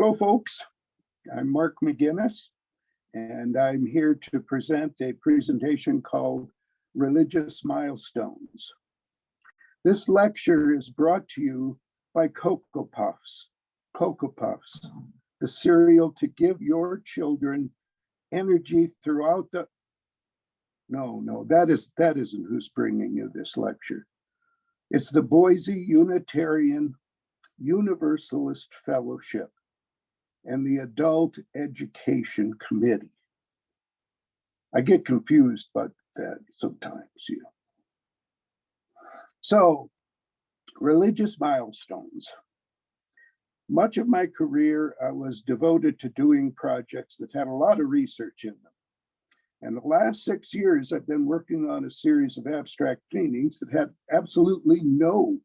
Hello, folks. I'm Mark McGinnis, and I'm here to present a presentation called Religious Milestones. This lecture is brought to you by Cocoa Puffs. Cocoa Puffs, the cereal to give your children energy throughout the... No, that isn't who's bringing you this lecture. It's the Boise Unitarian Universalist Fellowship and the Adult Education Committee. I get confused about that sometimes. So, religious milestones. Much of my career, I was devoted to doing projects that had a lot of research in them. And the last 6 years, I've been working on a series of abstract paintings that had absolutely no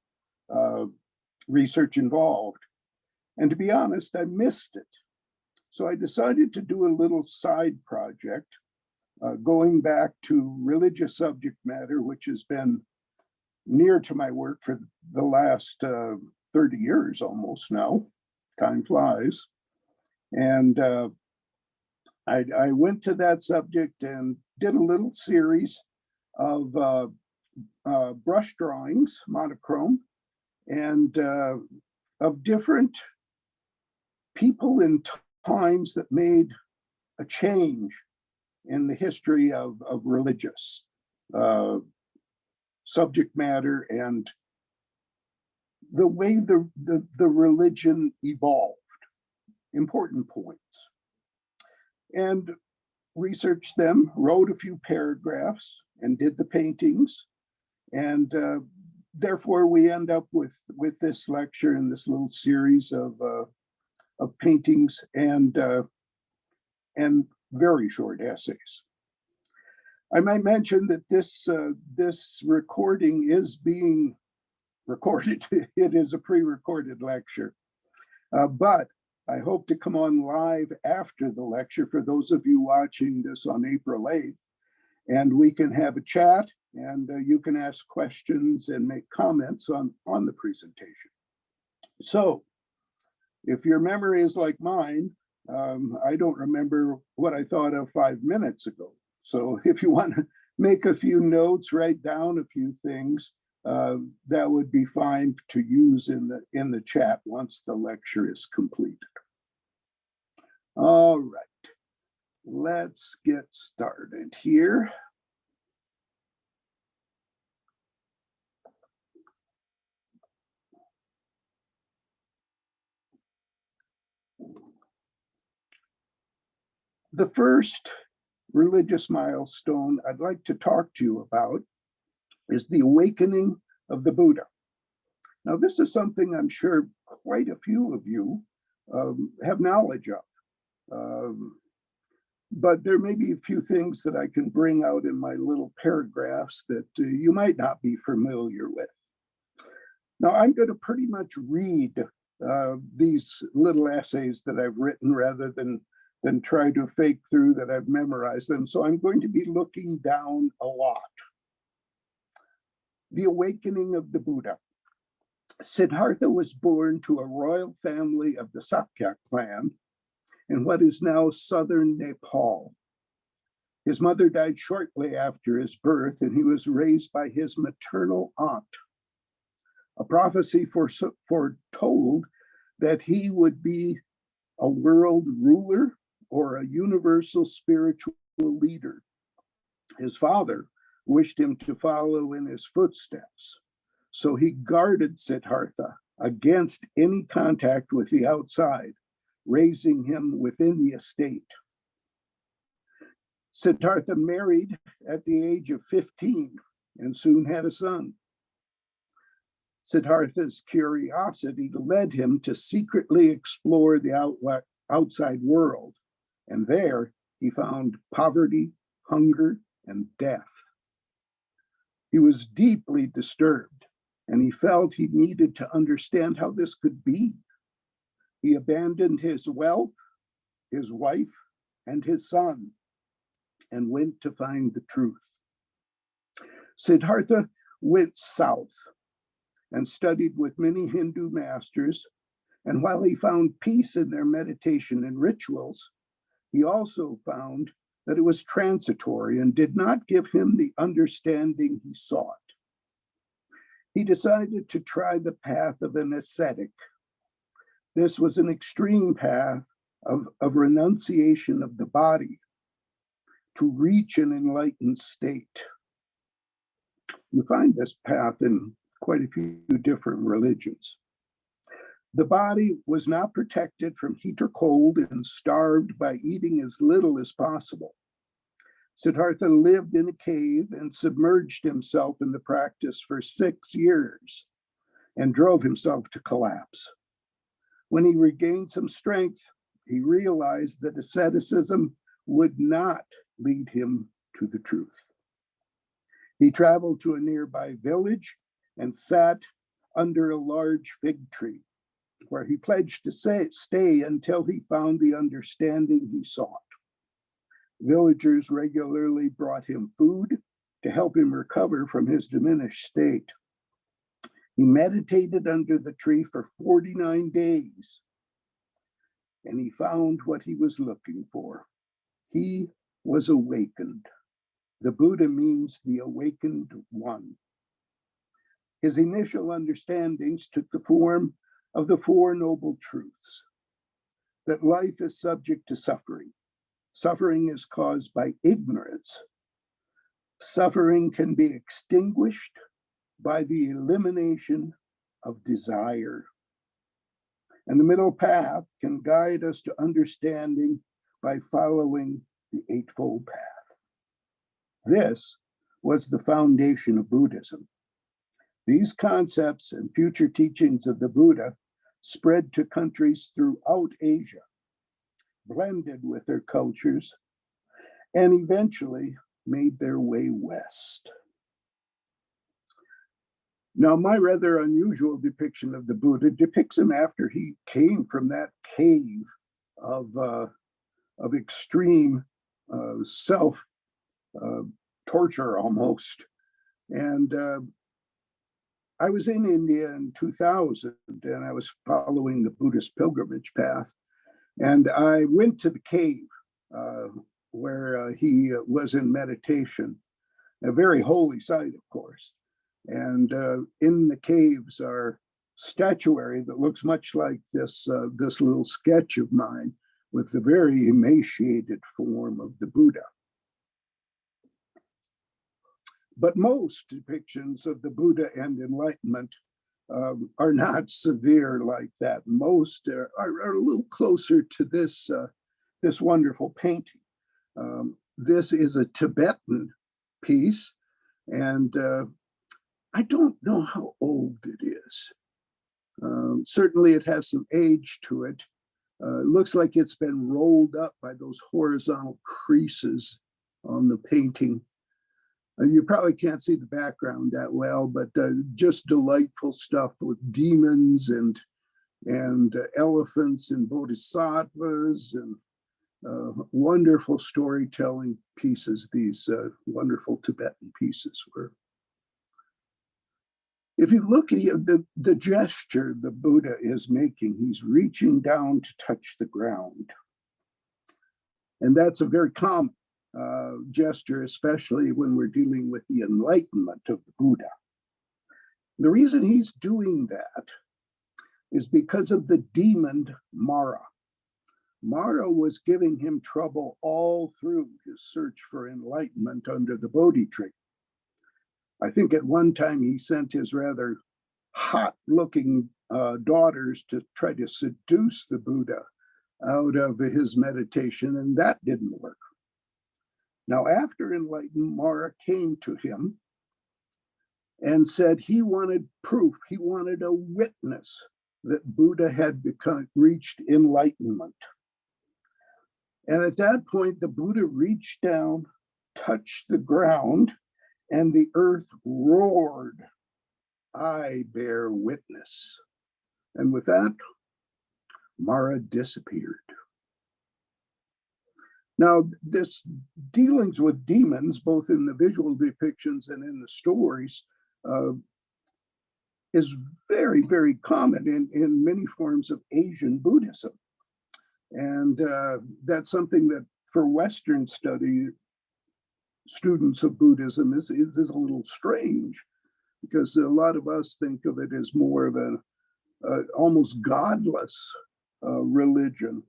research involved. And to be honest, I missed it. So I decided to do a little side project, going back to religious subject matter, which has been near to my work for the last 30 years almost now. Time flies. And I went to that subject and did a little series of brush drawings, monochrome, and of different people in times that made a change in the history of religious subject matter and the way the religion evolved. Important points. And researched them, wrote a few paragraphs, and did the paintings. And therefore, we end up with this lecture and this little series of paintings and very short essays. I might mention that this recording is being recorded. It is a pre-recorded lecture, but I hope to come on live after the lecture for those of you watching this on April 8th, and we can have a chat and you can ask questions and make comments on the presentation. So if your memory is like mine, I don't remember what I thought of 5 minutes ago. So if you want to make a few notes, write down a few things, that would be fine to use in the chat once the lecture is completed. All right, let's get started here. The first religious milestone I'd like to talk to you about is the awakening of the Buddha. Now, this is something I'm sure quite a few of you have knowledge of. But there may be a few things that I can bring out in my little paragraphs that you might not be familiar with. Now, I'm going to pretty much read these little essays that I've written rather than try to fake through that I've memorized them. So I'm going to be looking down a lot. The awakening of the Buddha. Siddhartha was born to a royal family of the Sakya clan in what is now southern Nepal. His mother died shortly after his birth, and he was raised by his maternal aunt. A prophecy foretold that he would be a world ruler or a universal spiritual leader. His father wished him to follow in his footsteps, so he guarded Siddhartha against any contact with the outside, raising him within the estate. Siddhartha married at the age of 15 and soon had a son. Siddhartha's curiosity led him to secretly explore the outside world, and there he found poverty, hunger, and death. He was deeply disturbed, and he felt he needed to understand how this could be. He abandoned his wealth, his wife, and his son, and went to find the truth. Siddhartha went south and studied with many Hindu masters And while he found peace in their meditation and rituals, he also found that it was transitory and did not give him the understanding he sought. He decided to try the path of an ascetic. This was an extreme path of renunciation of the body to reach an enlightened state. You find this path in quite a few different religions. The body was not protected from heat or cold and starved by eating as little as possible. Siddhartha lived in a cave and submerged himself in the practice for 6 years and drove himself to collapse. When he regained some strength, he realized that asceticism would not lead him to the truth. He traveled to a nearby village and sat under a large fig tree, where he pledged to stay until he found the understanding he sought. Villagers regularly brought him food to help him recover from his diminished state. He meditated under the tree for 49 days, and he found what he was looking for. He was awakened. The Buddha means the awakened one. His initial understandings took the form of the Four Noble Truths: that life is subject to suffering. Suffering is caused by ignorance. Suffering can be extinguished by the elimination of desire. And the middle path can guide us to understanding by following the Eightfold Path. This was the foundation of Buddhism. These concepts and future teachings of the Buddha spread to countries throughout Asia, blended with their cultures, and eventually made their way west. Now, my rather unusual depiction of the Buddha depicts him after he came from that cave of extreme self torture almost. And I was in India in 2000, and I was following the Buddhist pilgrimage path. And I went to the cave where he was in meditation, a very holy site, of course. And in the caves are statuary that looks much like this little sketch of mine with the very emaciated form of the Buddha. But most depictions of the Buddha and enlightenment are not severe like that. Most are a little closer to this wonderful painting. This is a Tibetan piece, and I don't know how old it is. Certainly it has some age to it. It looks like it's been rolled up by those horizontal creases on the painting. You probably can't see the background that well, but just delightful stuff with demons and elephants and bodhisattvas and wonderful storytelling pieces. These wonderful Tibetan pieces were. If you look at the gesture the Buddha is making, he's reaching down to touch the ground. And that's a very common gesture, especially when we're dealing with the enlightenment of the Buddha. The reason he's doing that is because of the demon Mara. Mara was giving him trouble all through his search for enlightenment under the Bodhi tree. I think at one time he sent his rather hot-looking daughters to try to seduce the Buddha out of his meditation, and that didn't work. Now, after enlightenment, Mara came to him and said he wanted proof, he wanted a witness that Buddha had reached enlightenment. And at that point, the Buddha reached down, touched the ground, and the earth roared, "I bear witness." And with that, Mara disappeared. Now, this dealings with demons, both in the visual depictions and in the stories, is very, very common in many forms of Asian Buddhism. And that's something that for Western study students of Buddhism is a little strange, because a lot of us think of it as more of a almost godless religion.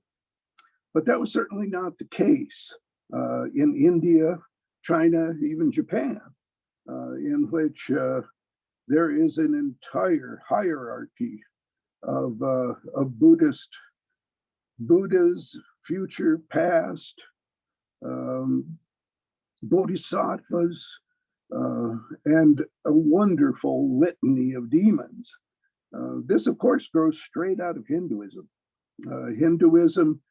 But that was certainly not the case in India, China, even Japan, in which there is an entire hierarchy of Buddhas, future, past, bodhisattvas, and a wonderful litany of demons. This, of course, grows straight out of Hinduism. Hinduism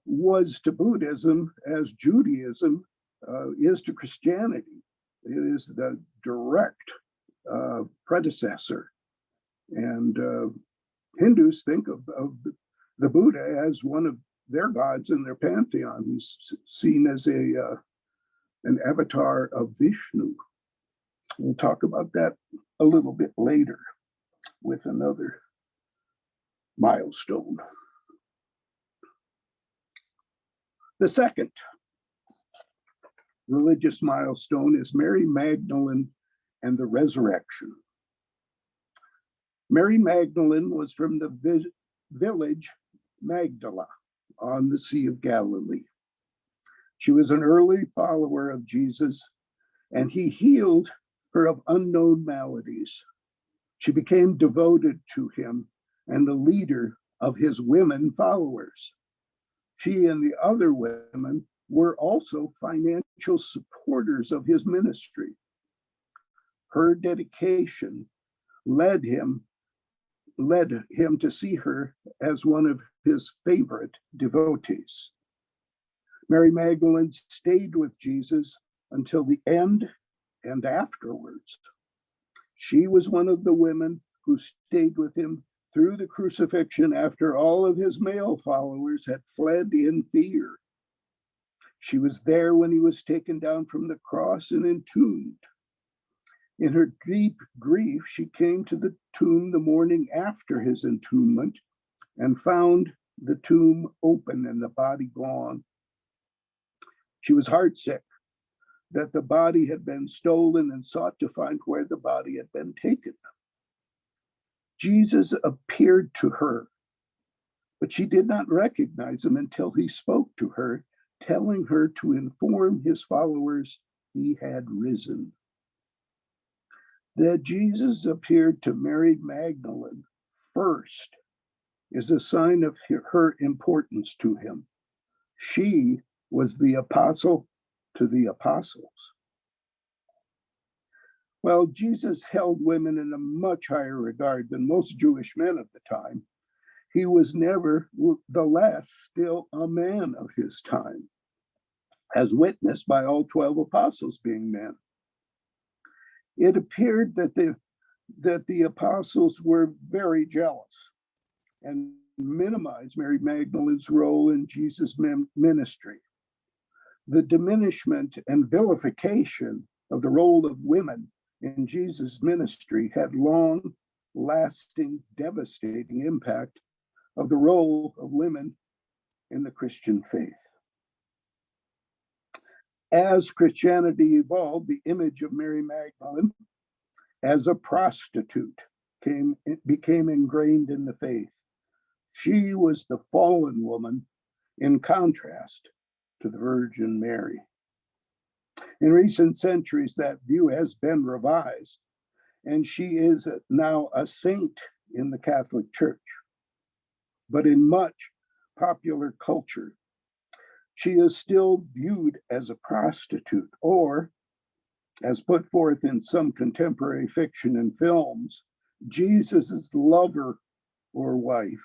was to Buddhism as Judaism is to Christianity. It is the direct predecessor. And Hindus think of the Buddha as one of their gods in their pantheon. He's seen as an avatar of Vishnu. We'll talk about that a little bit later with another milestone. The second religious milestone is Mary Magdalene and the resurrection. Mary Magdalene was from the village Magdala on the Sea of Galilee. She was an early follower of Jesus, and he healed her of unknown maladies. She became devoted to him and the leader of his women followers. She and the other women were also financial supporters of his ministry. Her dedication led him to see her as one of his favorite devotees. Mary Magdalene stayed with Jesus until the end and afterwards. She was one of the women who stayed with him through the crucifixion after all of his male followers had fled in fear. She was there when he was taken down from the cross and entombed. In her deep grief, she came to the tomb the morning after his entombment and found the tomb open and the body gone. She was heartsick that the body had been stolen and sought to find where the body had been taken. Jesus appeared to her, but she did not recognize him until he spoke to her, telling her to inform his followers he had risen. That Jesus appeared to Mary Magdalene first is a sign of her importance to him. She was the apostle to the apostles. Well, Jesus held women in a much higher regard than most Jewish men of the time. He was nevertheless still a man of his time, as witnessed by all 12 apostles being men. It appeared that the apostles were very jealous and minimized Mary Magdalene's role in Jesus' ministry. The diminishment and vilification of the role of women in Jesus' ministry had long-lasting, devastating impact of the role of women in the Christian faith. As Christianity evolved, the image of Mary Magdalene as a prostitute became ingrained in the faith. She was the fallen woman in contrast to the Virgin Mary. In recent centuries, that view has been revised, and she is now a saint in the Catholic Church. But in much popular culture, she is still viewed as a prostitute, or, as put forth in some contemporary fiction and films, Jesus's lover or wife.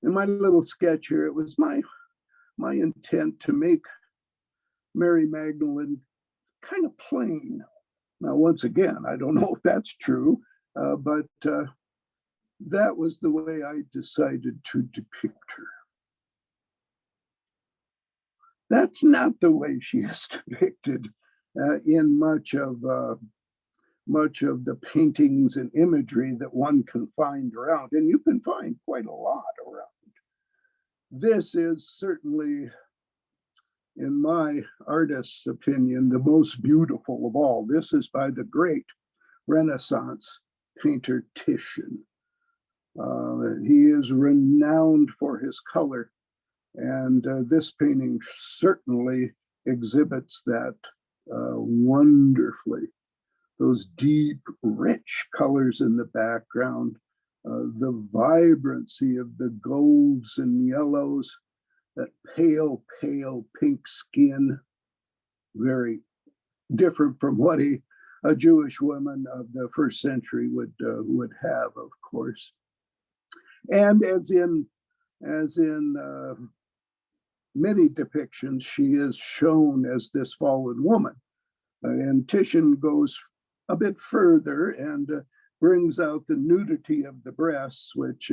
In my little sketch here, it was my intent to make Mary Magdalene kind of plain. Now, once again, I don't know if that's true, but that was the way I decided to depict her. That's not the way she is depicted in much of much of the paintings and imagery that one can find around, and you can find quite a lot around. This is certainly, in my artist's opinion, the most beautiful of all. This is by the great Renaissance painter Titian. He is renowned for his color, and this painting certainly exhibits that wonderfully. Those deep, rich colors in the background, the vibrancy of the golds and yellows, that pale, pale pink skin, very different from what a Jewish woman of the first century would have, of course. And as in many depictions, she is shown as this fallen woman. And Titian goes a bit further and brings out the nudity of the breasts, which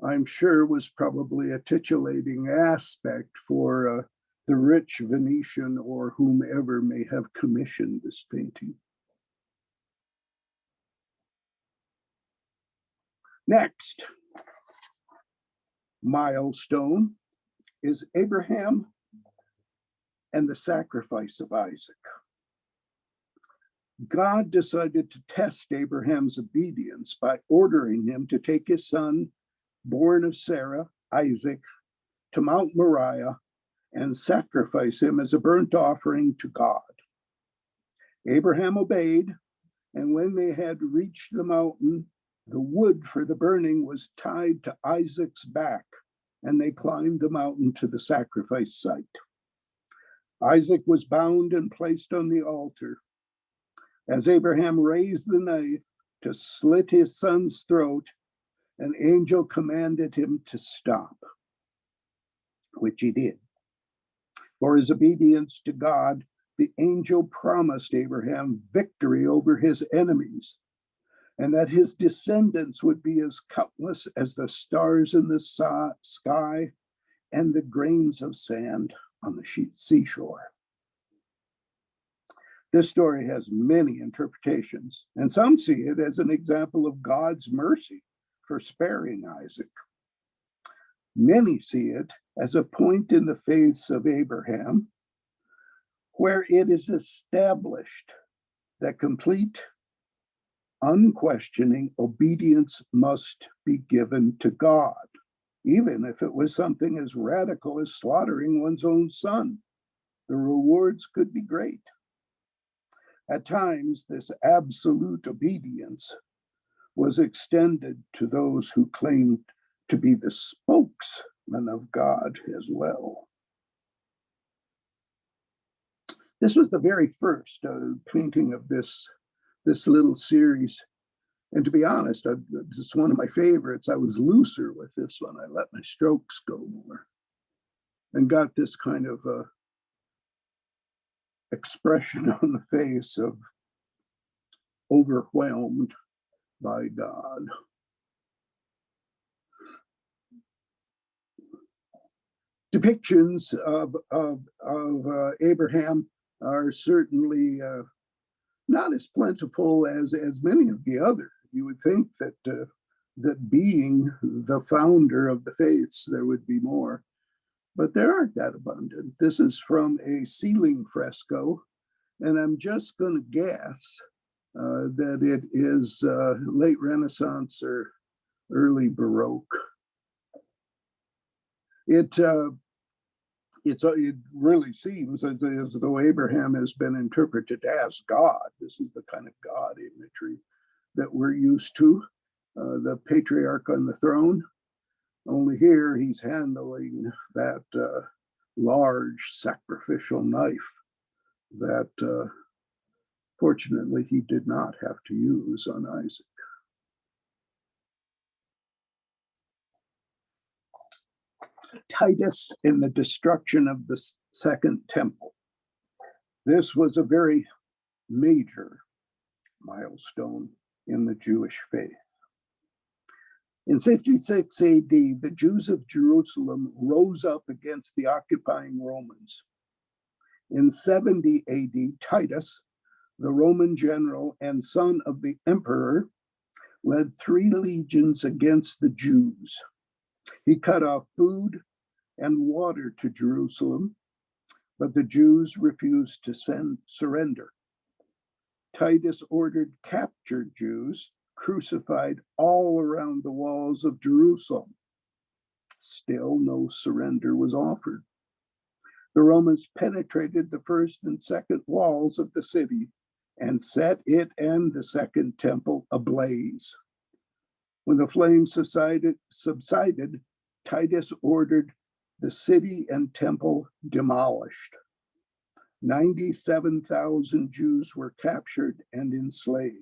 I'm sure was probably a titillating aspect for the rich Venetian or whomever may have commissioned this painting. Next, milestone is Abraham and the sacrifice of Isaac. God decided to test Abraham's obedience by ordering him to take his son, born of Sarah, Isaac, to Mount Moriah and sacrifice him as a burnt offering to God. Abraham obeyed, and when they had reached the mountain, the wood for the burning was tied to Isaac's back, and they climbed the mountain to the sacrifice site. Isaac was bound and placed on the altar. As Abraham raised the knife to slit his son's throat, an angel commanded him to stop, which he did. For his obedience to God, the angel promised Abraham victory over his enemies, and that his descendants would be as countless as the stars in the sky and the grains of sand on the seashore. This story has many interpretations, and some see it as an example of God's mercy for sparing Isaac. Many see it as a point in the faiths of Abraham where it is established that complete, unquestioning obedience must be given to God, even if it was something as radical as slaughtering one's own son. The rewards could be great. At times, this absolute obedience was extended to those who claimed to be the spokesman of God as well. This was the very first painting of this little series. And to be honest, it's one of my favorites. I was looser with this one. I let my strokes go more and got this kind of expression on the face of overwhelmed by God. Depictions of Abraham are certainly not as plentiful as many of the other. You would think that being the founder of the faiths, there would be more. But there aren't that abundant. This is from a ceiling fresco, and I'm just going to guess that it is late Renaissance or early Baroque. It really seems as though Abraham has been interpreted as God. This is the kind of God imagery that we're used to, the patriarch on the throne. Only here he's handling that large sacrificial knife that fortunately he did not have to use on Isaac. Titus in the destruction of the Second Temple. This was a very major milestone in the Jewish faith. In 66 AD, the Jews of Jerusalem rose up against the occupying Romans. In 70 AD, Titus, the Roman general and son of the emperor, led 3 legions against the Jews. He cut off food and water to Jerusalem, but the Jews refused to surrender. Titus ordered captured Jews crucified all around the walls of Jerusalem. Still, no surrender was offered. The Romans penetrated the first and second walls of the city and set it and the second temple ablaze. When the flames subsided, Titus ordered the city and temple demolished. 97,000 Jews were captured and enslaved.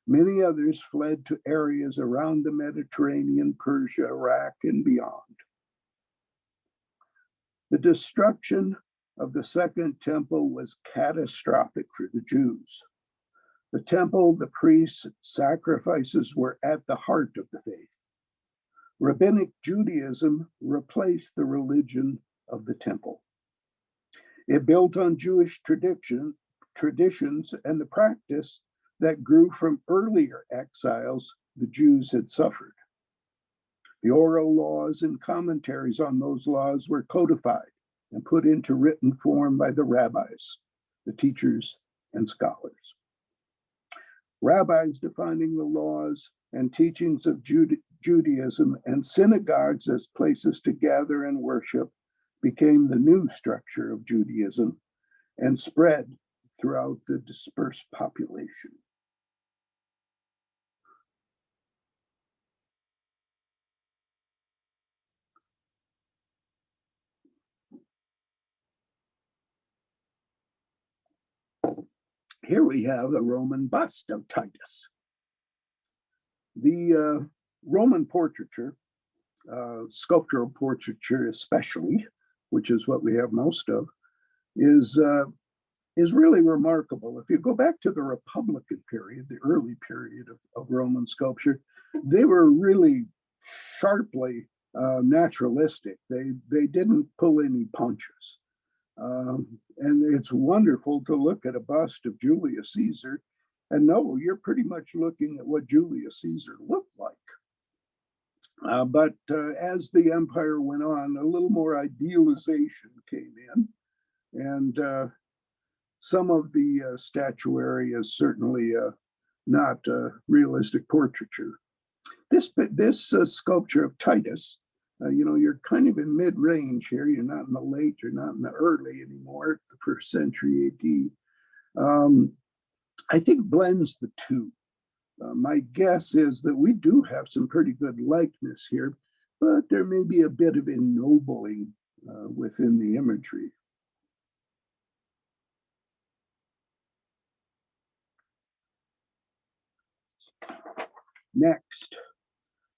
Many others fled to areas around the Mediterranean, Persia, Iraq, and beyond. The destruction of the Second Temple was catastrophic for the Jews. The temple, the priests, sacrifices were at the heart of the faith. Rabbinic Judaism replaced the religion of the temple. It built on Jewish traditions and the practice that grew from earlier exiles the Jews had suffered. The oral laws and commentaries on those laws were codified and put into written form by the rabbis, the teachers, and scholars. Rabbis defining the laws and teachings of Judaism and synagogues as places to gather and worship became the new structure of Judaism and spread throughout the dispersed population. Here we have a Roman bust of Titus. The Roman portraiture, sculptural portraiture especially, which is what we have most of, is really remarkable. If you go back to the Republican period, the early period of Roman sculpture, they were really sharply naturalistic. They didn't pull any punches. And it's wonderful to look at a bust of Julius Caesar and know you're pretty much looking at what Julius Caesar looked like. But as the empire went on, a little more idealization came in, and some of the statuary is certainly not realistic portraiture. This sculpture of Titus, you're kind of in mid-range here. You're not in the late, you're not in the early anymore, the first century AD. I think blends the two. My guess is that we do have some pretty good likeness here, but there may be a bit of ennobling within the imagery. Next,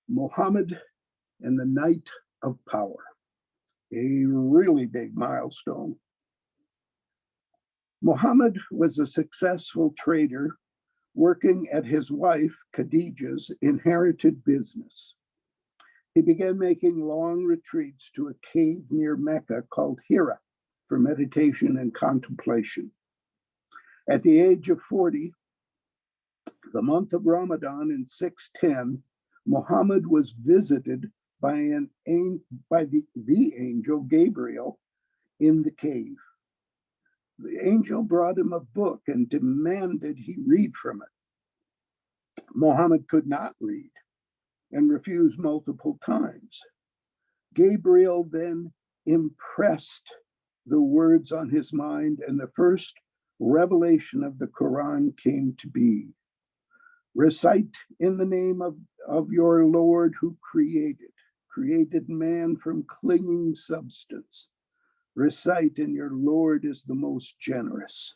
Muhammad and the Night of Power, a really big milestone. Muhammad was a successful trader working at his wife Khadija's inherited business. He began making long retreats to a cave near Mecca called Hira for meditation and contemplation. At the age of 40, the month of Ramadan in 610, Muhammad was visited by the angel Gabriel in the cave. The angel brought him a book and demanded he read from it. Muhammad could not read and refused multiple times. Gabriel then impressed the words on his mind, and the first revelation of the Quran came to be. Recite in the name of your Lord who created man from clinging substance. Recite, and your Lord is the most generous,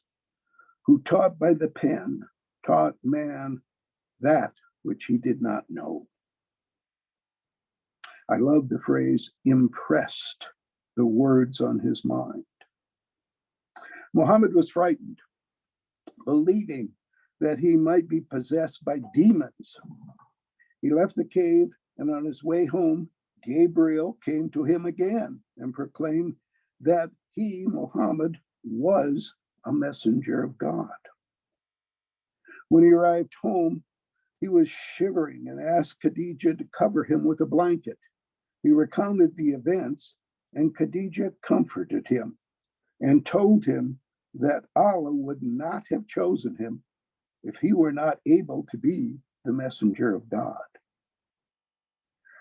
who taught by the pen, taught man that which he did not know. I love the phrase impressed the words on his mind. Muhammad was frightened, believing that he might be possessed by demons. He left the cave, and on his way home, Gabriel came to him again and proclaimed that he, Muhammad, was a messenger of God. When he arrived home, he was shivering and asked Khadijah to cover him with a blanket. He recounted the events, and Khadijah comforted him and told him that Allah would not have chosen him if he were not able to be the messenger of God.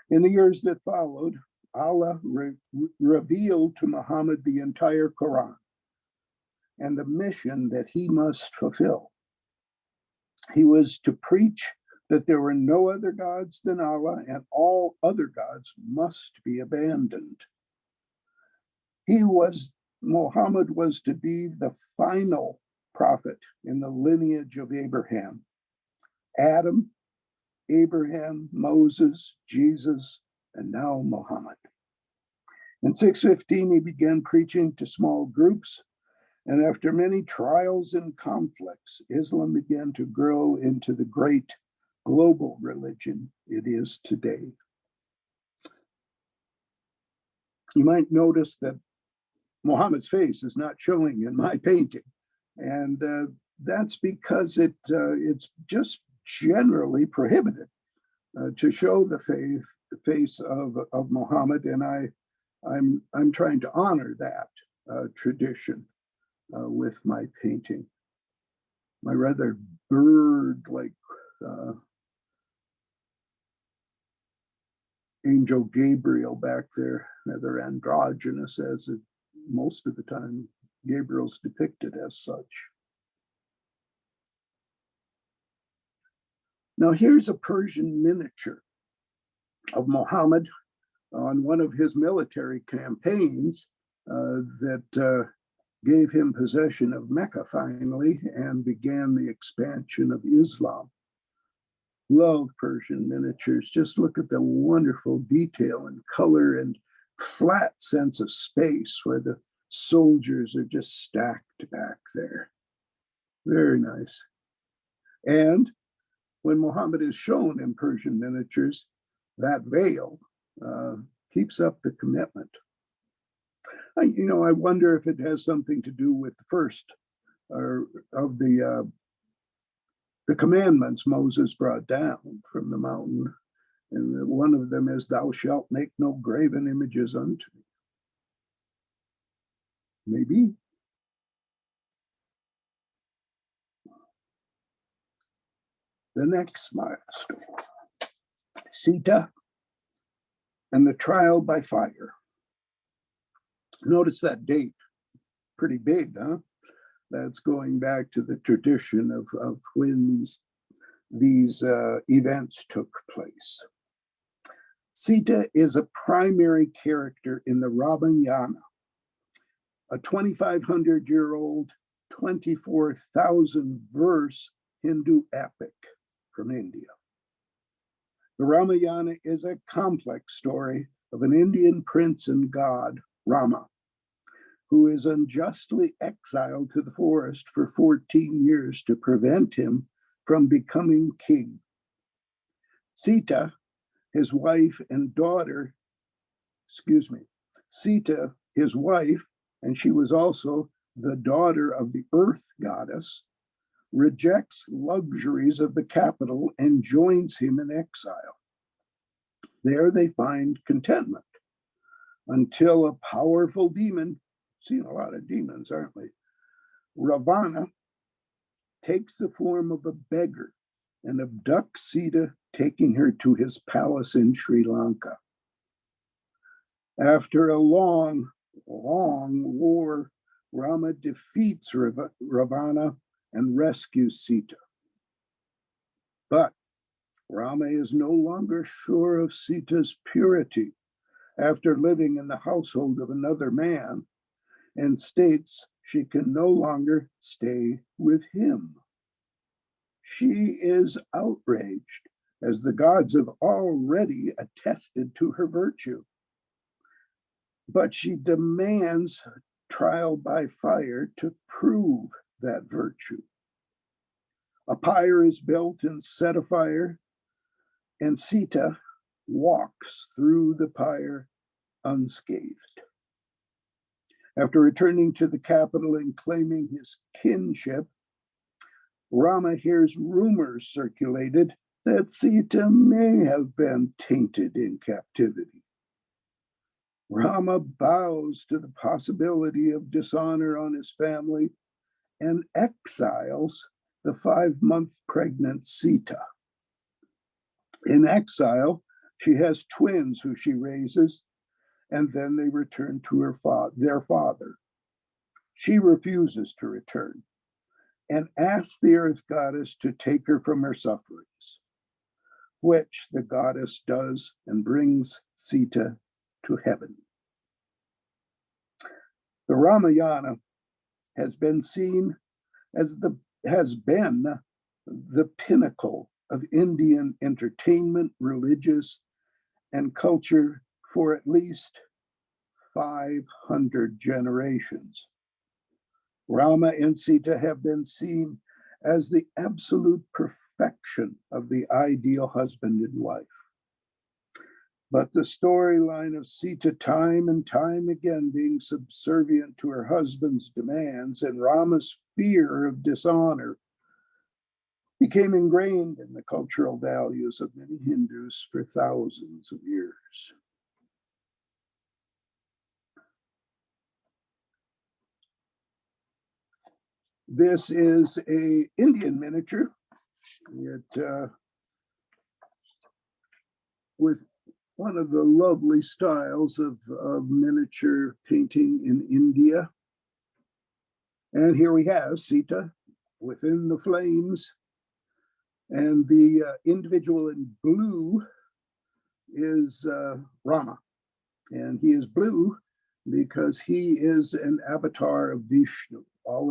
In the years that followed, Allah revealed to Muhammad the entire Quran and the mission that he must fulfill. He was to preach that there were no other gods than Allah and all other gods must be abandoned. Muhammad was to be the final prophet in the lineage of Abraham. Adam, Abraham, Moses, Jesus, and now Muhammad. In 615, he began preaching to small groups, and after many trials and conflicts, Islam began to grow into the great global religion it is today. You might notice that Muhammad's face is not showing in my painting, and that's because it's just generally prohibited to show the face of Muhammad, and I'm trying to honor that tradition with my painting. My rather bird-like angel Gabriel back there, rather androgynous as it most of the time Gabriel's depicted as such. Now here's a Persian miniature of Muhammad on one of his military campaigns that gave him possession of Mecca finally and began the expansion of Islam. Love Persian miniatures. Just look at the wonderful detail and color and flat sense of space where the soldiers are just stacked back there. Very nice. And when Muhammad is shown in Persian miniatures, that veil keeps up the commitment. I wonder if it has something to do with the first of the commandments Moses brought down from the mountain. And one of them is, thou shalt make no graven images unto me. Maybe. The next milestone, Sita and the trial by fire. Notice that date, pretty big, huh? That's going back to the tradition of when these events took place. Sita is a primary character in the Ramayana, a 2,500-year-old, 24,000 verse Hindu epic from India. The Ramayana is a complex story of an Indian prince and god, Rama, who is unjustly exiled to the forest for 14 years to prevent him from becoming king. Sita, his wife and daughter, Sita, his wife, and she was also the daughter of the earth goddess, rejects luxuries of the capital and joins him in exile. There they find contentment until a powerful demon, seen a lot of demons, aren't we? Ravana takes the form of a beggar and abducts Sita, taking her to his palace in Sri Lanka. After a long war, Rama defeats Ravana and rescues Sita. But Rama is no longer sure of Sita's purity after living in the household of another man, and states she can no longer stay with him. She is outraged, as the gods have already attested to her virtue. But she demands trial by fire to prove that virtue. A pyre is built and set afire, and Sita walks through the pyre unscathed. After returning to the capital and claiming his kinship, Rama hears rumors circulated that Sita may have been tainted in captivity. Rama bows to the possibility of dishonor on his family and exiles the 5-month pregnant Sita. In exile, she has twins who she raises, and then they return to their father. She refuses to return and asks the earth goddess to take her from her sufferings, which the goddess does and brings Sita to heaven. The Ramayana has been the pinnacle of Indian entertainment, religious, and culture for at least 500 generations. Rama and Sita have been seen as the absolute perfection of the ideal husband and wife. But the storyline of Sita time and time again being subservient to her husband's demands and Rama's fear of dishonor became ingrained in the cultural values of many Hindus for thousands of years. This is an Indian miniature. With one of the lovely styles of miniature painting in India. And here we have Sita within the flames. And the individual in blue is Rama. And he is blue because he is an avatar of Vishnu. All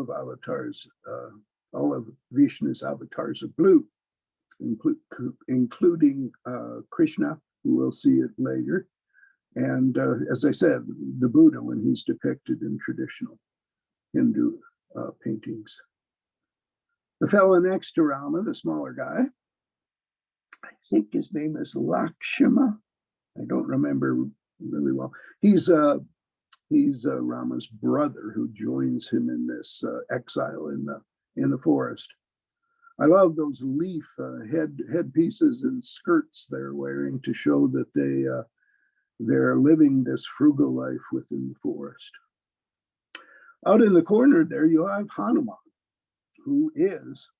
of Vishnu's avatars are blue, including Krishna, who we'll see it later. And as I said, the Buddha when he's depicted in traditional Hindu paintings. The fellow next to Rama, the smaller guy, I think his name is Lakshma. I don't remember really well. He's Rama's brother who joins him in this exile in the forest. I love those leaf headpieces and skirts they're wearing to show that they're living this frugal life within the forest. Out in the corner there, you have Hanuman, who is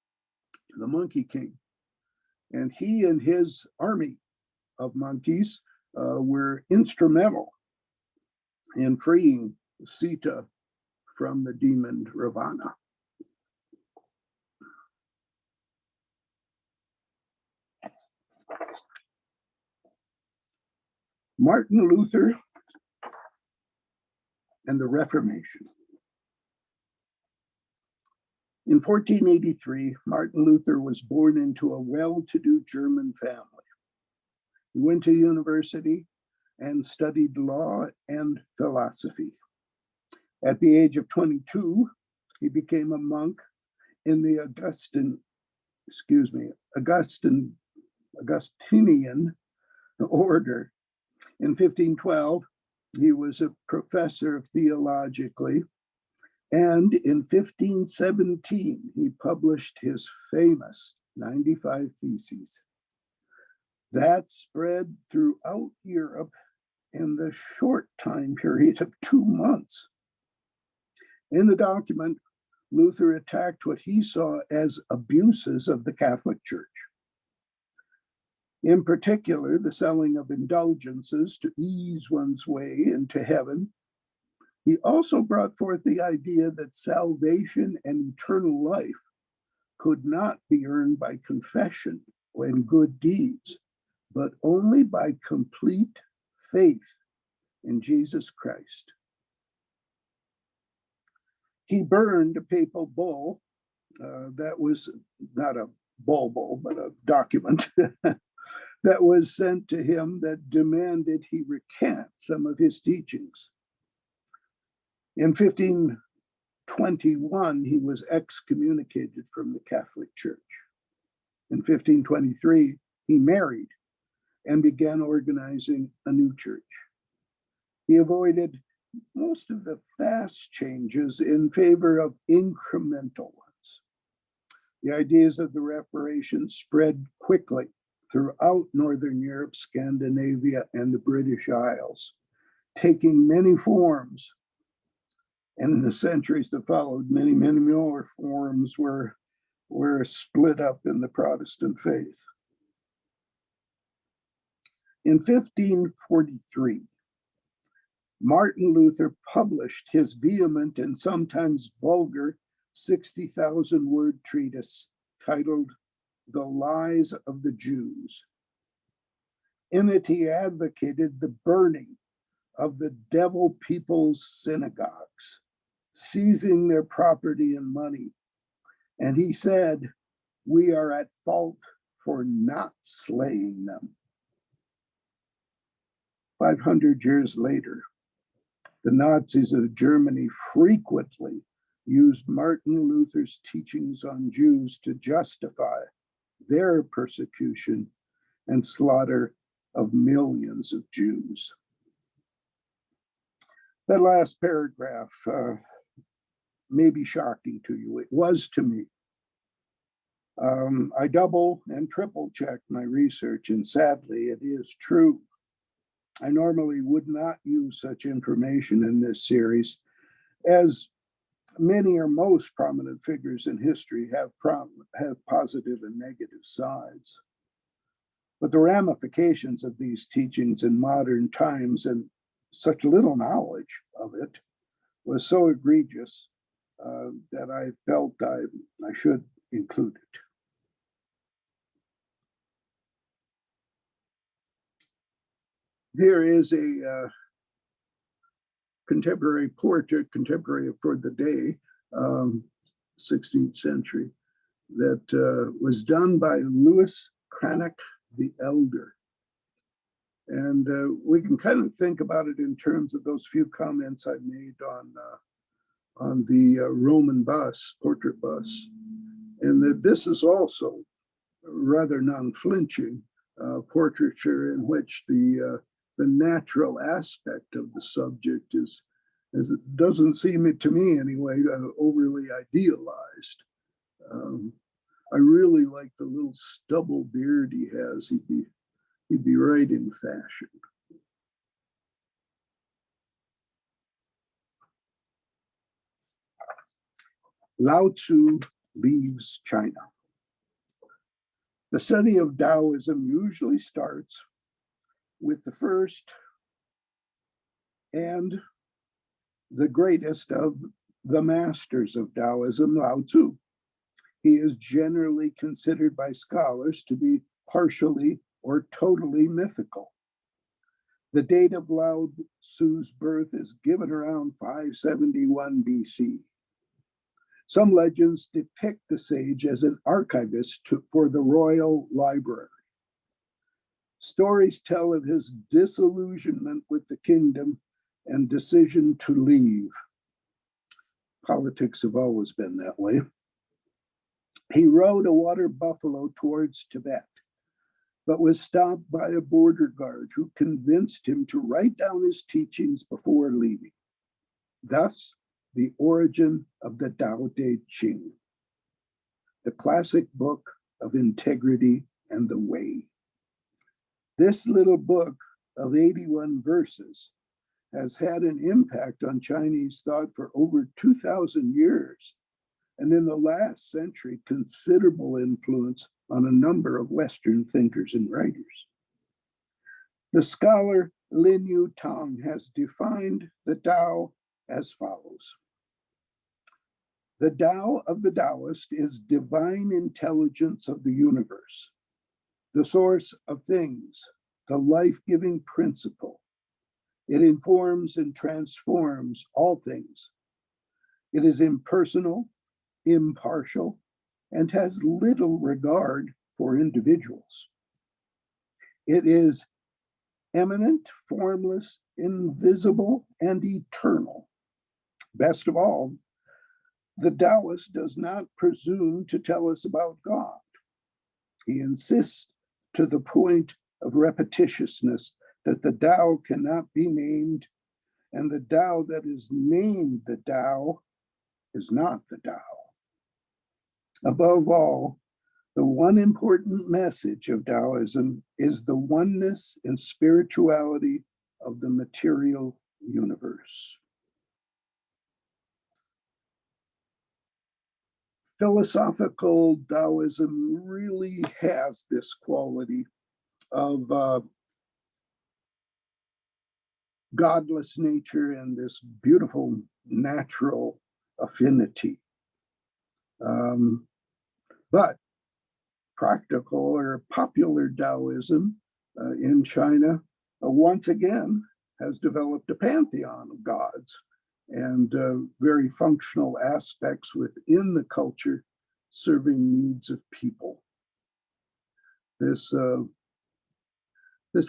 the Monkey King. And he and his army of monkeys were instrumental in freeing Sita from the demon Ravana. Martin Luther and the Reformation. In 1483, Martin Luther was born into a well-to-do German family. He went to university and studied law and philosophy. At the age of 22, he became a monk in the Augustinian order. In 1512, he was a professor of theologically, and in 1517, he published his famous 95 Theses. That spread throughout Europe in the short time period of 2 months. In the document, Luther attacked what he saw as abuses of the Catholic Church. In particular, the selling of indulgences to ease one's way into heaven. He also brought forth the idea that salvation and eternal life could not be earned by confession and good deeds, but only by complete faith in Jesus Christ. He burned a papal bull that was not a bull, but a document that was sent to him that demanded he recant some of his teachings. In 1521, he was excommunicated from the Catholic Church. In 1523, he married and began organizing a new church. He avoided most of the fast changes in favor of incremental ones. The ideas of the Reformation spread quickly throughout Northern Europe, Scandinavia, and the British Isles, taking many forms. And in the centuries that followed, many more forms were split up in the Protestant faith. In 1543, Martin Luther published his vehement and sometimes vulgar 60,000-word treatise titled The Lies of the Jews. In it, he advocated the burning of the devil people's synagogues, seizing their property and money. And he said, "We are at fault for not slaying them." 500 years later, the Nazis of Germany frequently used Martin Luther's teachings on Jews to justify their persecution and slaughter of millions of Jews. That last paragraph may be shocking to you. It was to me. I double and triple checked my research, and sadly, it is true. I normally would not use such information in this series, as many or most prominent figures in history have positive and negative sides. But the ramifications of these teachings in modern times and such little knowledge of it was so egregious that I felt I should include it. Here is a contemporary portrait, contemporary for the day, 16th century, that was done by Louis Cranach the Elder. And we can kind of think about it in terms of those few comments I made on the Roman bust, portrait bust, and that this is also rather non-flinching portraiture in which the natural aspect of the subject is, as it doesn't seem to me anyway, overly idealized. I really like the little stubble beard he has. He'd be right in fashion. Lao Tzu leaves China. The study of Taoism usually starts with the first and the greatest of the masters of Taoism, Lao Tzu. He is generally considered by scholars to be partially or totally mythical. The date of Lao Tzu's birth is given around 571 BC. Some legends depict the sage as an archivist for the royal library. Stories tell of his disillusionment with the kingdom and decision to leave. Politics have always been that way. He rode a water buffalo towards Tibet, but was stopped by a border guard who convinced him to write down his teachings before leaving. Thus, the origin of the Tao Te Ching, the classic book of integrity and the way. This little book of 81 verses has had an impact on Chinese thought for over 2,000 years, and in the last century, considerable influence on a number of Western thinkers and writers. The scholar Lin Yu Tong has defined the Tao as follows. The Tao of the Taoist is divine intelligence of the universe, the source of things, the life-giving principle. It informs and transforms all things. It is impersonal, impartial, and has little regard for individuals. It is eminent, formless, invisible, and eternal. Best of all, the Taoist does not presume to tell us about God. He insists to the point of repetitiousness that the Tao cannot be named, and the Tao that is named the Tao is not the Tao. Above all, the one important message of Taoism is the oneness and spirituality of the material universe. Philosophical Taoism really has this quality of godless nature and this beautiful natural affinity. But practical or popular Taoism in China once again has developed a pantheon of gods and very functional aspects within the culture serving needs of people. This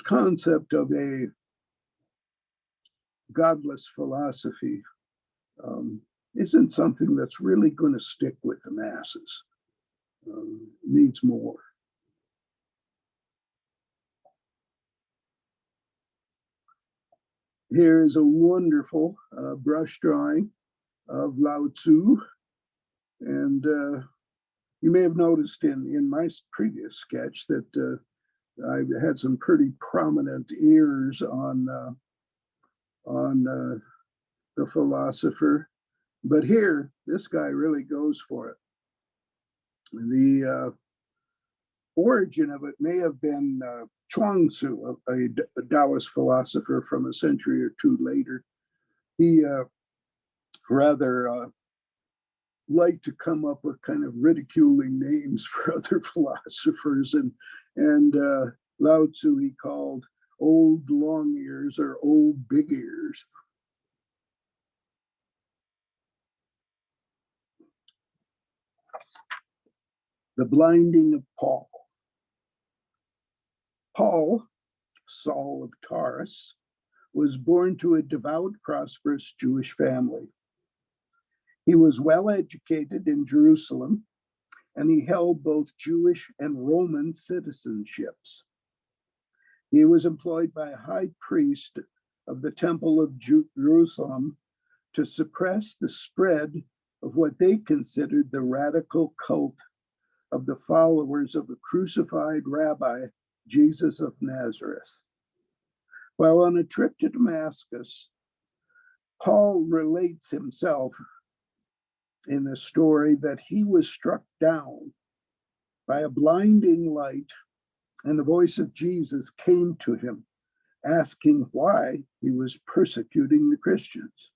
concept of a godless philosophy isn't something that's really going to stick with the masses. Needs more. Here is a wonderful brush drawing of Lao Tzu. And you may have noticed in my previous sketch that I had some pretty prominent ears on the philosopher. But here, this guy really goes for it. The origin of it may have been Chuang-Tzu, a Taoist philosopher from a century or two later. He rather liked to come up with kind of ridiculing names for other philosophers, and Lao Tzu he called old long ears or old big ears. The blinding of Paul. Paul, Saul of Tarsus, was born to a devout, prosperous Jewish family. He was well educated in Jerusalem, and he held both Jewish and Roman citizenships. He was employed by a high priest of the Temple of Jerusalem to suppress the spread of what they considered the radical cult of the followers of the crucified rabbi, Jesus of Nazareth. While on a trip to Damascus, Paul relates himself in the story that he was struck down by a blinding light, and the voice of Jesus came to him, asking why he was persecuting the Christians.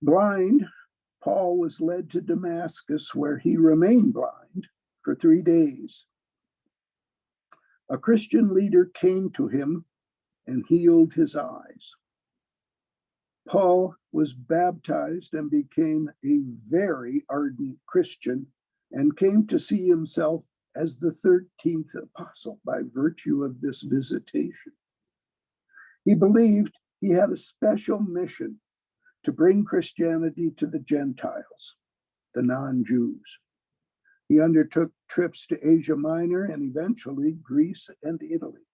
Blind, Paul was led to Damascus, where he remained blind for 3 days. A Christian leader came to him and healed his eyes. Paul was baptized and became a very ardent Christian and came to see himself as the 13th apostle by virtue of this visitation. He believed he had a special mission to bring Christianity to the Gentiles, the non-Jews. He undertook trips to Asia Minor and eventually Greece and Italy.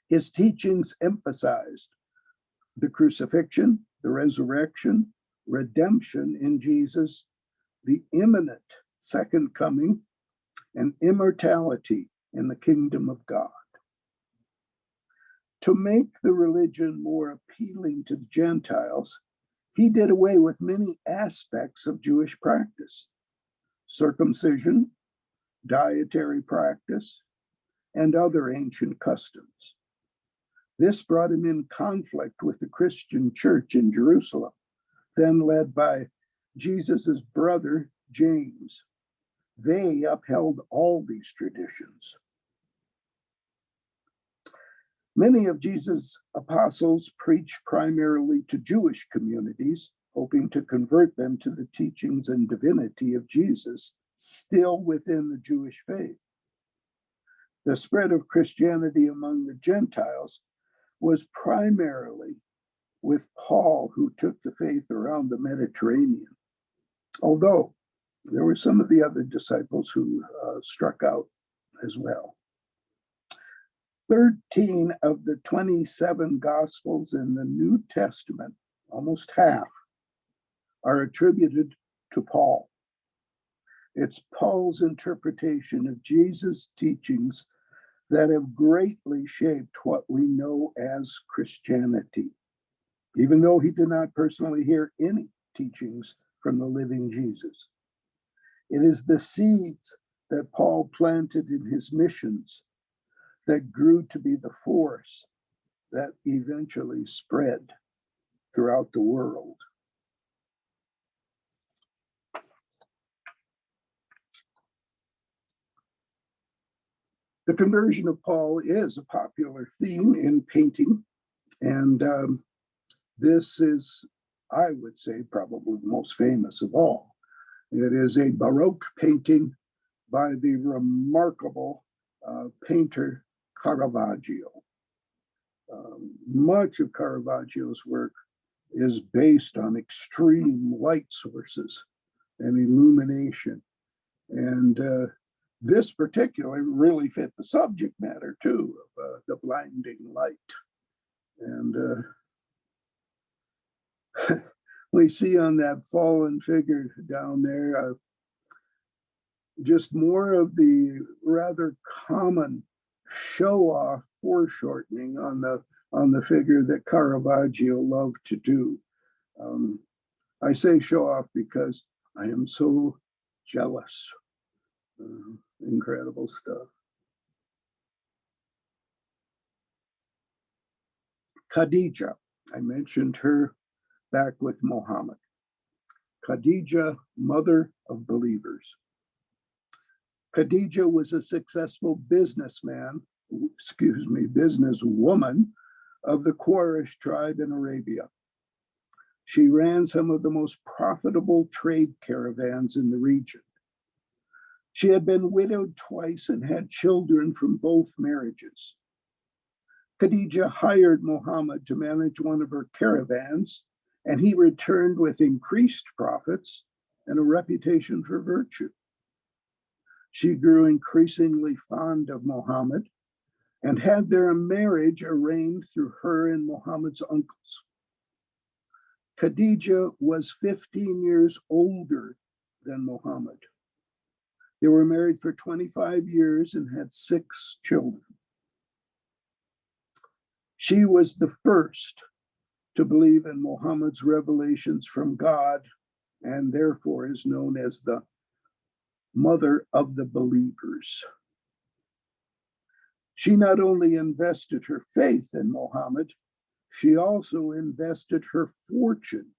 His teachings emphasized the crucifixion, the resurrection, redemption in Jesus, the imminent second coming, and immortality in the kingdom of God. To make the religion more appealing to the Gentiles, he did away with many aspects of Jewish practice: circumcision, dietary practice, and other ancient customs. This brought him in conflict with the Christian church in Jerusalem, then led by Jesus's brother, James. They upheld all these traditions. Many of Jesus' apostles preached primarily to Jewish communities, hoping to convert them to the teachings and divinity of Jesus, still within the Jewish faith. The spread of Christianity among the Gentiles was primarily with Paul, who took the faith around the Mediterranean, although there were some of the other disciples who struck out as well. 13 of the 27 Gospels in the New Testament, almost half, are attributed to Paul. It's Paul's interpretation of Jesus' teachings that have greatly shaped what we know as Christianity, even though he did not personally hear any teachings from the living Jesus. It is the seeds that Paul planted in his missions that grew to be the force that eventually spread throughout the world. The conversion of Paul is a popular theme in painting, and this is, I would say, probably the most famous of all. It is a Baroque painting by the remarkable painter Caravaggio. Much of Caravaggio's work is based on extreme light sources and illumination. And this particularly really fit the subject matter, too, of the blinding light. And we see on that fallen figure down there just more of the rather common show-off foreshortening on the figure that Caravaggio loved to do. I say show-off because I am so jealous. Incredible stuff. Khadija, I mentioned her back with Muhammad. Khadija, mother of believers. Khadija was a successful businesswoman of the Quraysh tribe in Arabia. She ran some of the most profitable trade caravans in the region. She had been widowed twice and had children from both marriages. Khadija hired Muhammad to manage one of her caravans, and he returned with increased profits and a reputation for virtue. She grew increasingly fond of Muhammad and had their marriage arranged through her and Muhammad's uncles. Khadija was 15 years older than Muhammad. They were married for 25 years and had 6 children. She was the first to believe in Muhammad's revelations from God, and therefore is known as the mother of the believers. She not only invested her faith in Muhammad, she also invested her fortune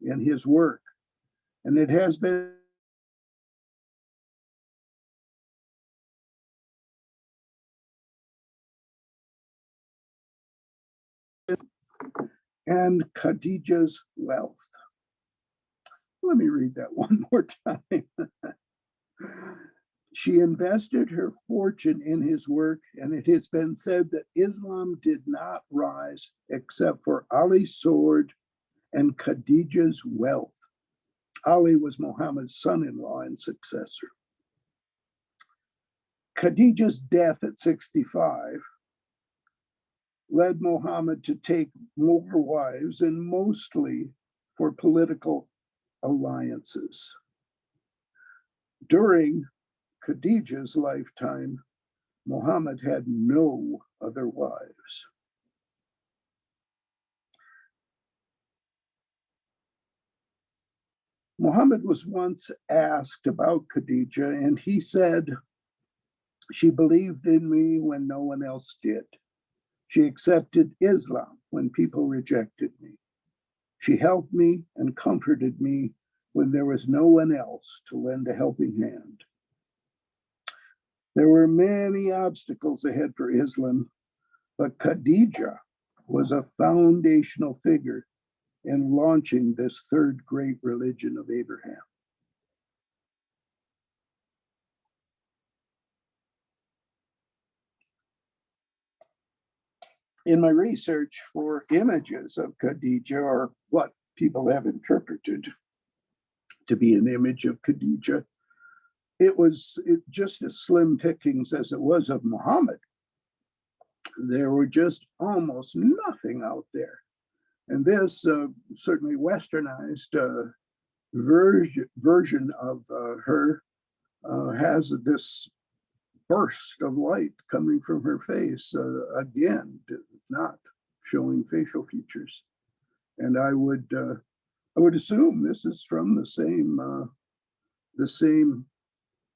in his work. And it has been and Khadija's wealth. Let me read that one more time. She invested her fortune in his work, and it has been said that Islam did not rise except for Ali's sword and Khadija's wealth. Ali was Muhammad's son-in-law and successor. Khadija's death at 65 led Muhammad to take more wives, and mostly for political alliances. During Khadija's lifetime, Muhammad had no other wives. Muhammad was once asked about Khadija, and he said, "She believed in me when no one else did. She accepted Islam when people rejected me. She helped me and comforted me when there was no one else to lend a helping hand." There were many obstacles ahead for Islam, but Khadija was a foundational figure in launching this third great religion of Abraham. In my research for images of Khadija, or what people have interpreted to be an image of Khadija, it was just as slim pickings as it was of Muhammad. There were just almost nothing out there. And this certainly westernized version of her has this burst of light coming from her face, again, not showing facial features. And I would assume this is from the same,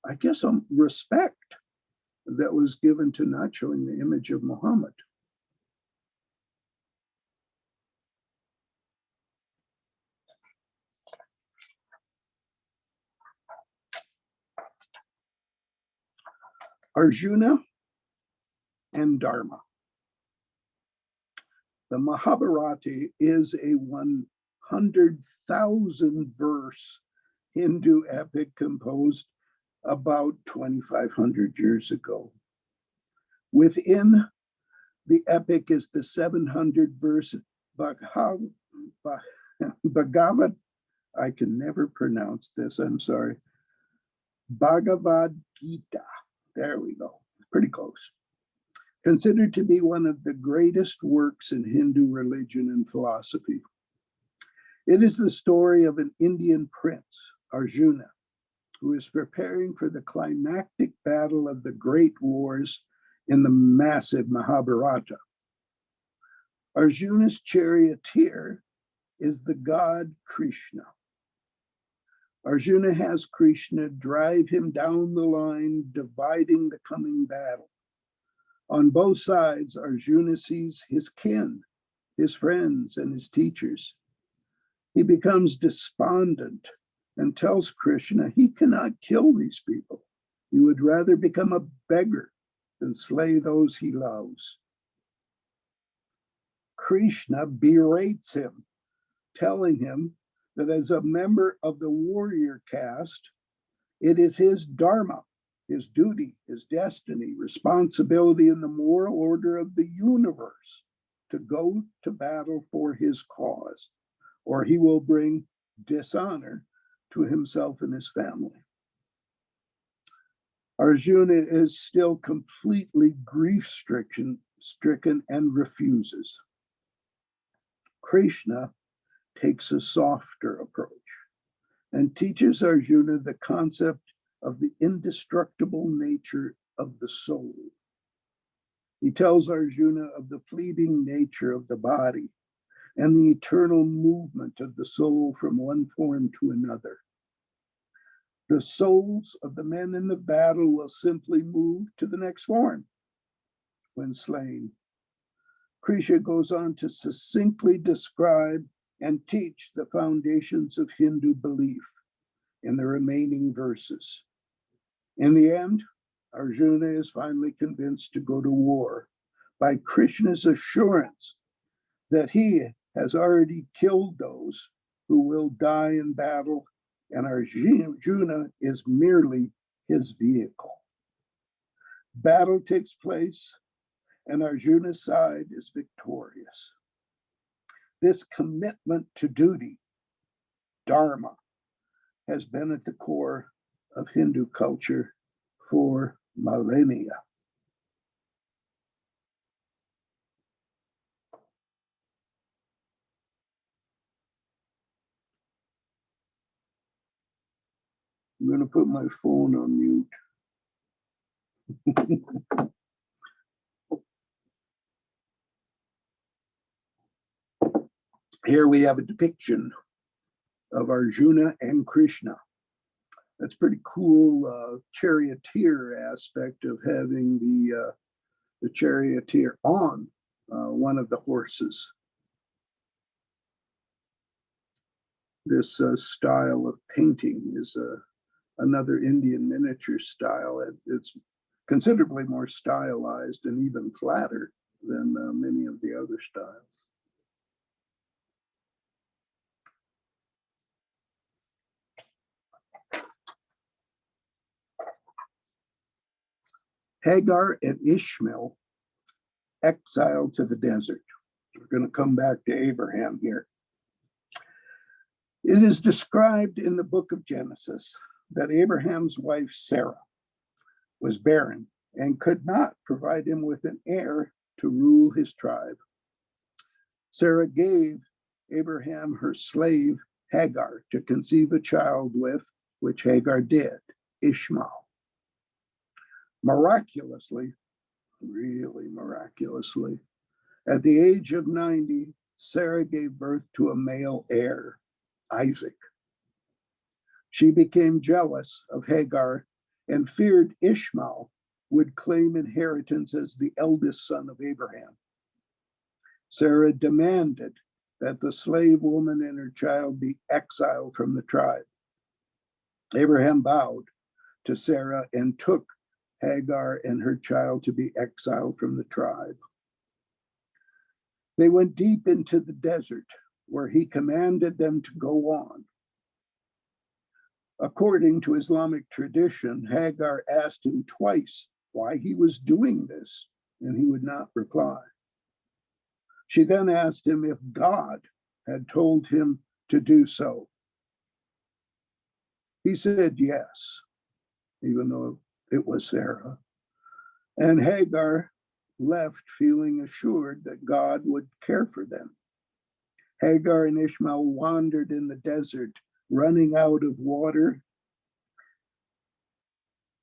I guess, respect that was given to not showing the image of Muhammad. Arjuna and Dharma. The Mahabharata is a 100,000 verse Hindu epic composed about 2,500 years ago. Within the epic is the 700 verse Bhagavad, I can never pronounce this, I'm sorry, Bhagavad Gita. There we go, pretty close. Considered to be one of the greatest works in Hindu religion and philosophy. It is the story of an Indian prince, Arjuna, who is preparing for the climactic battle of the great wars in the massive Mahabharata. Arjuna's charioteer is the god Krishna. Arjuna has Krishna drive him down the line, dividing the coming battle. On both sides, Arjuna sees his kin, his friends, and his teachers. He becomes despondent and tells Krishna he cannot kill these people. He would rather become a beggar than slay those he loves. Krishna berates him, telling him that as a member of the warrior caste, it is his dharma, his duty, his destiny, responsibility in the moral order of the universe to go to battle for his cause, or he will bring dishonor to himself and his family. Arjuna is still completely grief-stricken and refuses. Krishna takes a softer approach and teaches Arjuna the concept of the indestructible nature of the soul. He tells Arjuna of the fleeting nature of the body and the eternal movement of the soul from one form to another. The souls of the men in the battle will simply move to the next form when slain. Krishna goes on to succinctly describe and teach the foundations of Hindu belief in the remaining verses. In the end, Arjuna is finally convinced to go to war by Krishna's assurance that he has already killed those who will die in battle, and Arjuna is merely his vehicle. Battle takes place, and Arjuna's side is victorious. This commitment to duty, dharma, has been at the core of Hindu culture for millennia. I'm going to put my phone on mute. Here we have a depiction of Arjuna and Krishna. That's pretty cool charioteer aspect of having the charioteer on one of the horses. This style of painting is another Indian miniature style. It's considerably more stylized and even flatter than many of the other styles. Hagar and Ishmael exiled to the desert. We're going to come back to Abraham here. It is described in the book of Genesis that Abraham's wife Sarah was barren and could not provide him with an heir to rule his tribe. Sarah gave Abraham her slave Hagar to conceive a child with, which Hagar did, Ishmael. Miraculously, really miraculously, at the age of 90, Sarah gave birth to a male heir, Isaac. She became jealous of Hagar and feared Ishmael would claim inheritance as the eldest son of Abraham. Sarah demanded that the slave woman and her child be exiled from the tribe. Abraham bowed to Sarah and took Hagar and her child to be exiled from the tribe. They went deep into the desert, where he commanded them to go on. According to Islamic tradition, Hagar asked him twice why he was doing this, and he would not reply. She then asked him if God had told him to do so. He said yes, even though it was Sarah. And Hagar left feeling assured that God would care for them. Hagar and Ishmael wandered in the desert, running out of water,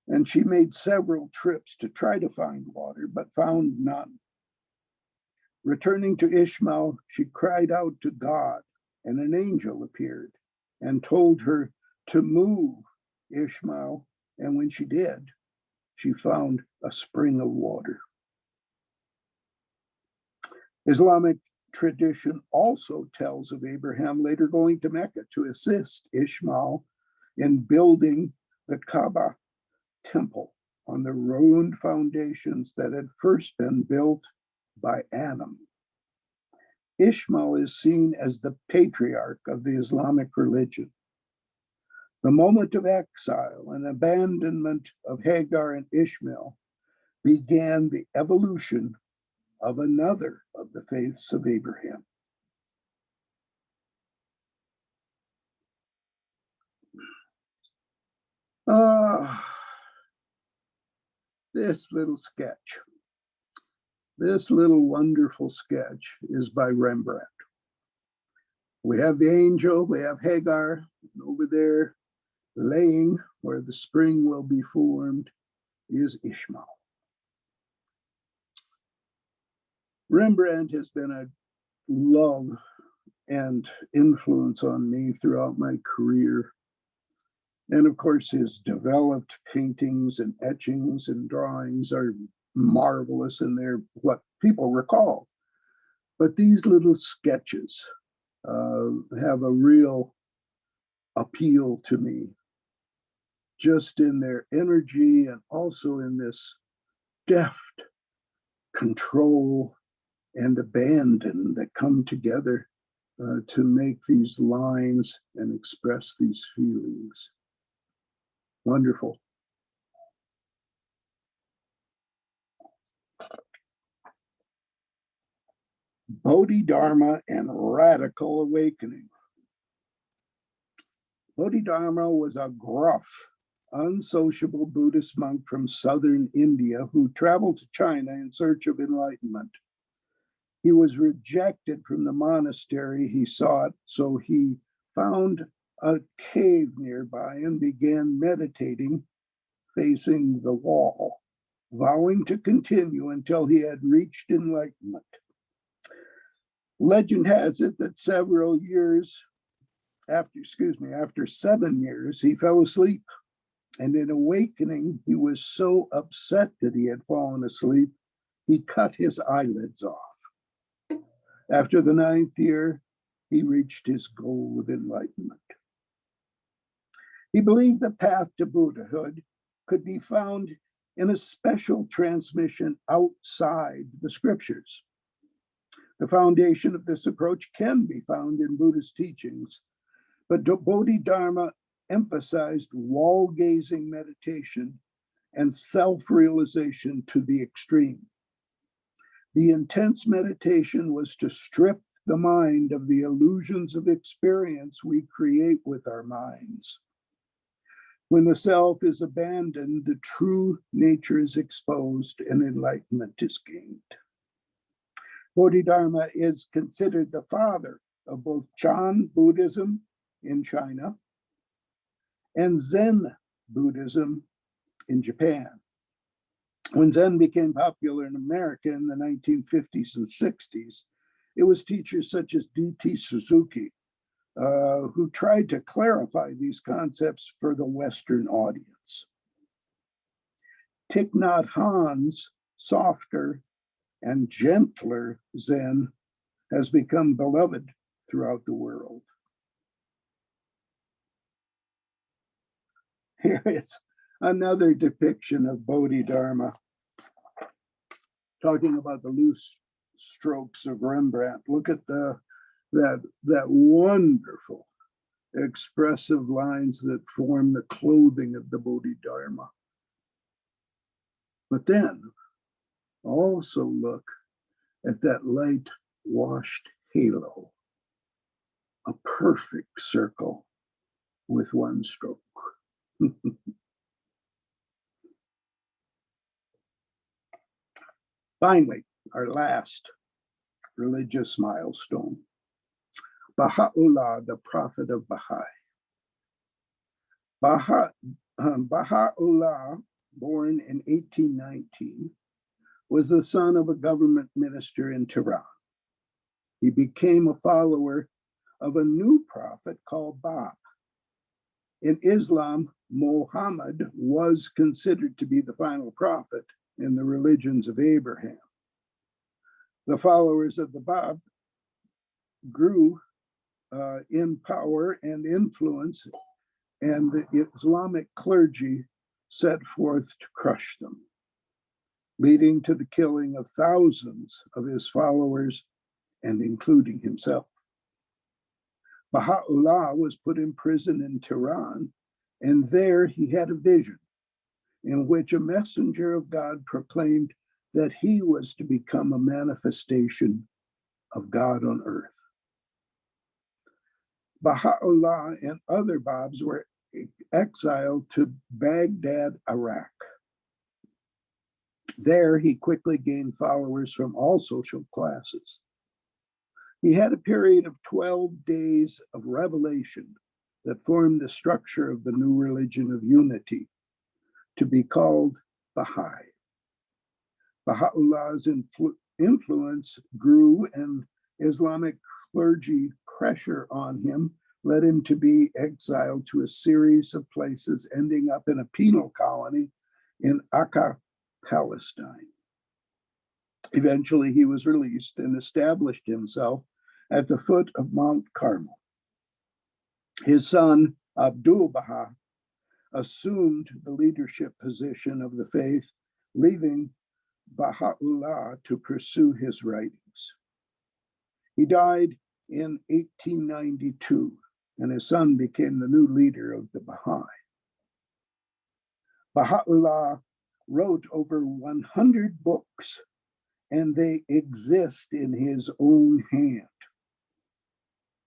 and she made several trips to try to find water, but found none. Returning to Ishmael, she cried out to God, and an angel appeared and told her to move Ishmael, and when she did, she found a spring of water. Islamic tradition also tells of Abraham later going to Mecca to assist Ishmael in building the Kaaba temple on the ruined foundations that had first been built by Adam. Ishmael is seen as the patriarch of the Islamic religion. The moment of exile and abandonment of Hagar and Ishmael began the evolution of another of the faiths of Abraham. This little sketch, this little wonderful sketch is by Rembrandt. We have the angel, we have Hagar over there laying where the spring will be formed is Ishmael. Rembrandt has been a love and influence on me throughout my career. And of course, his developed paintings and etchings and drawings are marvelous, and they're what people recall. But these little sketches have a real appeal to me, just in their energy and also in this deft control and abandon that come together to make these lines and express these feelings. Wonderful. Bodhidharma and radical awakening. Bodhidharma was a gruff, unsociable Buddhist monk from southern India who traveled to China in search of enlightenment. He was rejected from the monastery he sought, so he found a cave nearby and began meditating facing the wall, vowing to continue until he had reached enlightenment. Legend has it that after 7 years, he fell asleep. And in awakening, he was so upset that he had fallen asleep, he cut his eyelids off. After the 9th year, he reached his goal of enlightenment. He believed the path to Buddhahood could be found in a special transmission outside the scriptures. The foundation of this approach can be found in Buddhist teachings, but Bodhidharma emphasized wall-gazing meditation and self-realization to the extreme. The intense meditation was to strip the mind of the illusions of experience we create with our minds. When the self is abandoned, the true nature is exposed and enlightenment is gained. Bodhidharma is considered the father of both Chan Buddhism in China, and Zen Buddhism in Japan. When Zen became popular in America in the 1950s and 60s, it was teachers such as D.T. Suzuki who tried to clarify these concepts for the Western audience. Thich Nhat Hanh's softer and gentler Zen has become beloved throughout the world. Here is another depiction of Bodhidharma, talking about the loose strokes of Rembrandt. Look at that wonderful, expressive lines that form the clothing of the Bodhidharma. But then also look at that light washed halo, a perfect circle with one stroke. Finally, our last religious milestone, Baha'u'llah, the prophet of Baha'i. Baha'u'llah, born in 1819, was the son of a government minister in Tehran. He became a follower of a new prophet called Bab. In Islam, Muhammad was considered to be the final prophet in the religions of Abraham. The followers of the Bab grew in power and influence, and the Islamic clergy set forth to crush them, leading to the killing of thousands of his followers, and including himself. Baha'u'llah was put in prison in Tehran, and there he had a vision in which a messenger of God proclaimed that he was to become a manifestation of God on earth. Baha'u'llah and other Babs were exiled to Baghdad, Iraq. There, he quickly gained followers from all social classes. He had a period of 12 days of revelation that formed the structure of the new religion of unity, to be called Baha'i. Baha'u'llah's influence grew, and Islamic clergy pressure on him led him to be exiled to a series of places, ending up in a penal colony in Akka, Palestine. Eventually, he was released and established himself at the foot of Mount Carmel. His son, Abdul Baha, assumed the leadership position of the faith, leaving Baha'u'llah to pursue his writings. He died in 1892, and his son became the new leader of the Baha'i. Baha'u'llah wrote over 100 books, and they exist in his own hand.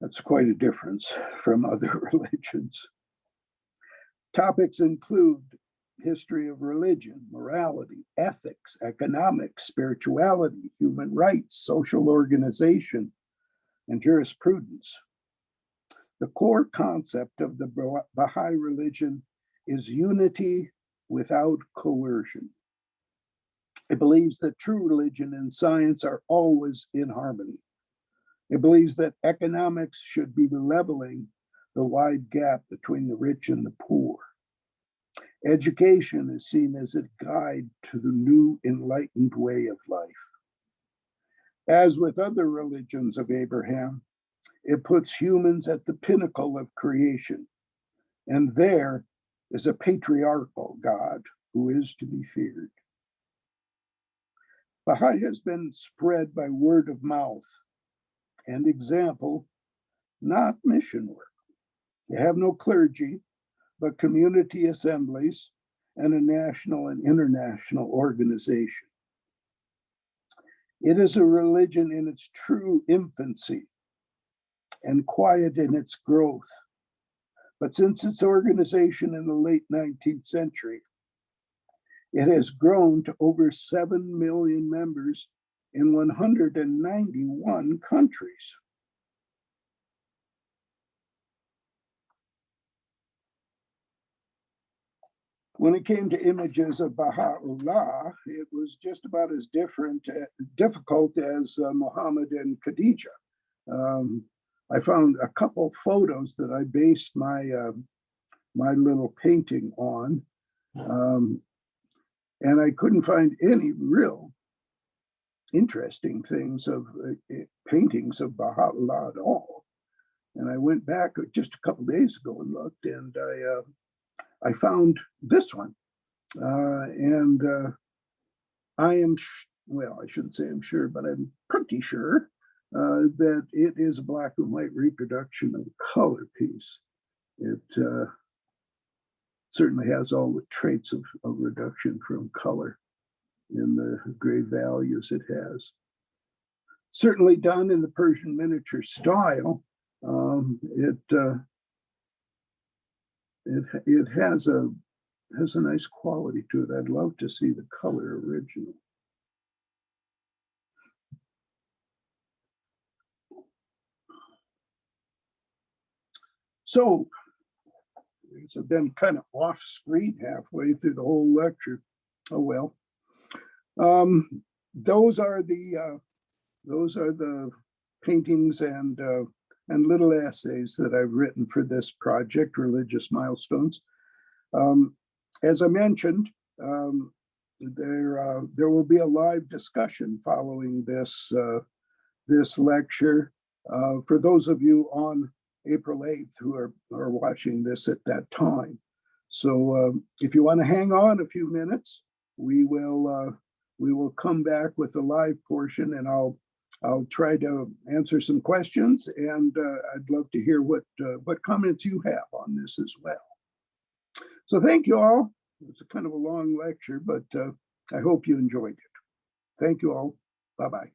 That's quite a difference from other religions. Topics include history of religion, morality, ethics, economics, spirituality, human rights, social organization, and jurisprudence. The core concept of the Baha'i religion is unity without coercion. It believes that true religion and science are always in harmony. It believes that economics should be leveling the wide gap between the rich and the poor. Education is seen as a guide to the new enlightened way of life. As with other religions of Abraham, it puts humans at the pinnacle of creation, and there is a patriarchal God who is to be feared. Baha'i has been spread by word of mouth and example, not mission work. They have no clergy, but community assemblies and a national and international organization. It is a religion in its true infancy and quiet in its growth. But since its organization in the late 19th century, it has grown to over 7 million members in 191 countries. When it came to images of Baha'u'llah, it was just about as difficult as Muhammad and Khadijah. I found a couple photos that I based my little painting on, and I couldn't find any real interesting things of paintings of Baha'u'llah at all. And I went back just a couple days ago and looked, and I found this one, and I am well, I shouldn't say I'm sure, but I'm pretty sure that it is a black and white reproduction of a color piece. It certainly has all the traits of reduction from color in the gray values it has. Certainly done in the Persian miniature style. It has a nice quality to it. I'd love to see the color original. So I've been kind of off screen halfway through the whole lecture. Oh well. Those are the paintings and little essays that I've written for this project, Religious Milestones. As I mentioned, there will be a live discussion following this lecture for those of you on April 8th who are watching this at that time. So if you want to hang on a few minutes, we will come back with the live portion, and I'll try to answer some questions, and I'd love to hear what comments you have on this as well. So thank you all. It's a kind of a long lecture, but I hope you enjoyed it. Thank you all. Bye-bye.